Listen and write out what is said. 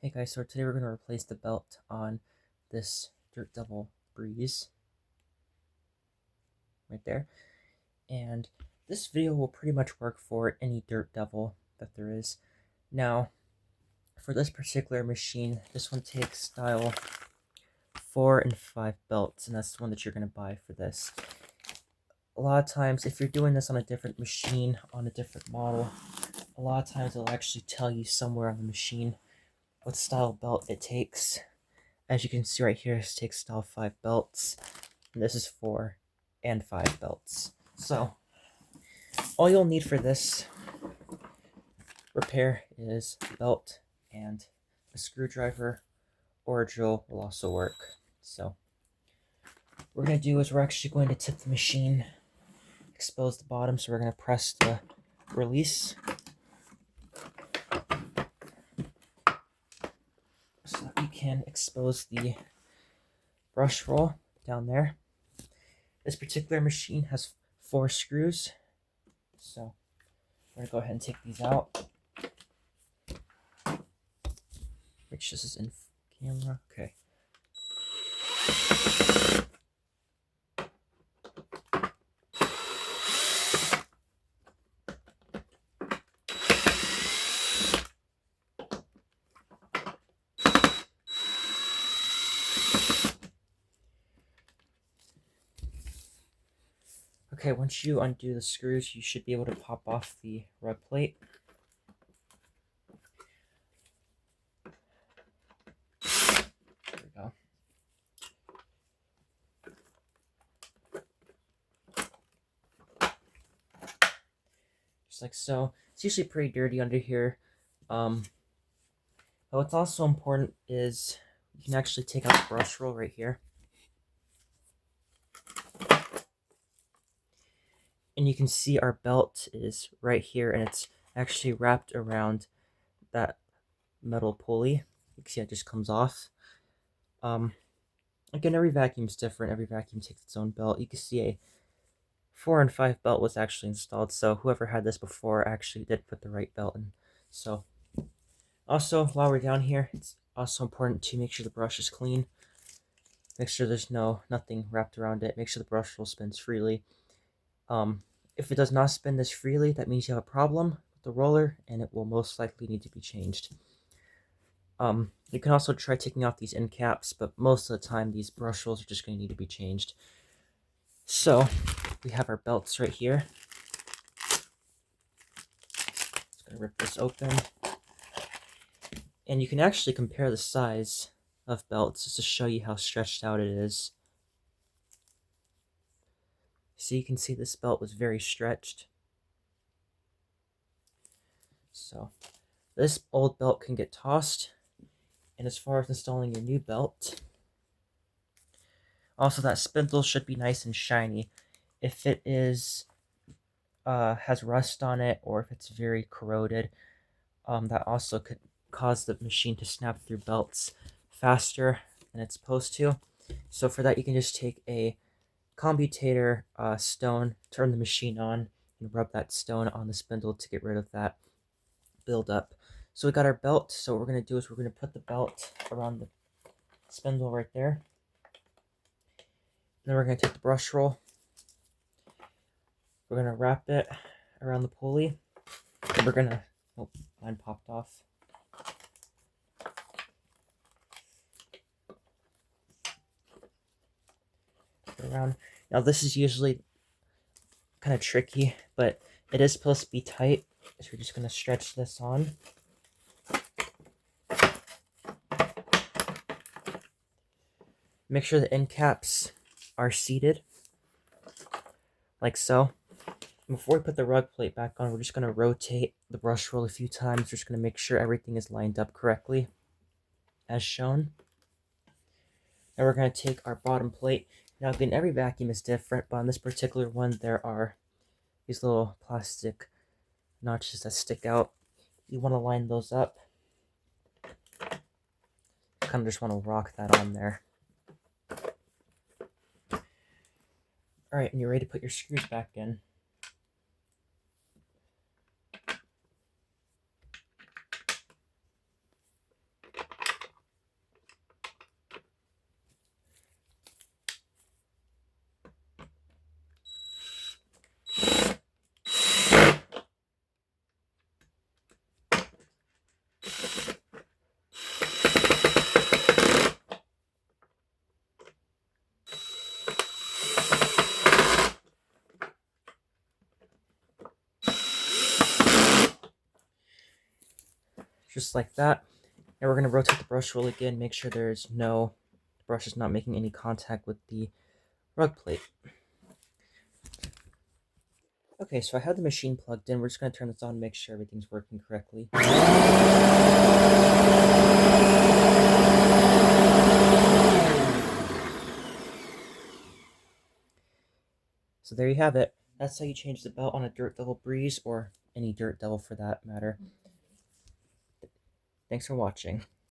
Hey guys, so today we're going to replace the belt on this Dirt Devil Breeze right there. And this video will pretty much work for any Dirt Devil that there is. Now, for this particular machine, this one takes style 4 and 5 belts, and that's the one that you're going to buy for this. A lot of times, if you're doing this on a different machine, on a different model, a lot of times it'll actually tell you somewhere on the machine what style belt it takes. As you can see right here, it takes style 5 belts, and this is 4 and 5 belts. So, all you'll need for this repair is a belt and a screwdriver, or a drill will also work. So, what we're going to do is we're actually going to tip the machine, expose the bottom, so we're going to press the release. So that we can expose the brush roll down there. This particular machine has 4 screws, so we're going to go ahead and take these out. Make sure this is in camera. Okay. Okay, once you undo the screws, you should be able to pop off the rub plate. There we go. Just like so. It's usually pretty dirty under here. But what's also important is you can actually take out the brush roll right here. And you can see our belt is right here, and it's actually wrapped around that metal pulley. You can see it just comes off. Again, every vacuum is different. Every vacuum takes its own belt. You can see a 4 and 5 belt was actually installed, so whoever had this before actually did put the right belt in. So, also, while we're down here, it's also important to make sure the brush is clean. Make sure there's nothing wrapped around it. Make sure the brush roll spins freely. If it does not spin this freely, that means you have a problem with the roller, and it will most likely need to be changed. You can also try taking off these end caps, but most of the time these brush rolls are just going to need to be changed. So, we have our belts right here. Just going to rip this open. And you can actually compare the size of belts just to show you how stretched out it is. So you can see this belt was very stretched. So this old belt can get tossed. And as far as installing your new belt, also that spindle should be nice and shiny. If it is has rust on it, or if it's very corroded, that also could cause the machine to snap through belts faster than it's supposed to. So for that, you can just take a commutator stone, turn the machine on, and rub that stone on the spindle to get rid of that buildup. So we got our belt. So what we're going to do is we're going to put the belt around the spindle right there. Then we're going to take the brush roll. We're going to wrap it around the pulley. And we're going to, oh, mine popped off. Around. Now this is usually kind of tricky, but it is supposed to be tight, so we're just going to stretch this on. Make sure the end caps are seated, like so. Before we put the rug plate back on, we're just going to rotate the brush roll a few times. We're just going to make sure everything is lined up correctly, as shown. Now we're going to take our bottom plate. Now again, every vacuum is different, but on this particular one, there are these little plastic notches that stick out. You want to line those up. Kind of just want to rock that on there. Alright, and you're ready to put your screws back in. just like that. And we're going to rotate the brush wheel again, make sure the brush is not making any contact with the rug plate. Okay, so I have the machine plugged in. We're just going to turn this on and make sure everything's working correctly. So there you have it. That's how you change the belt on a Dirt Devil Breeze, or any Dirt Devil for that matter. Thanks for watching.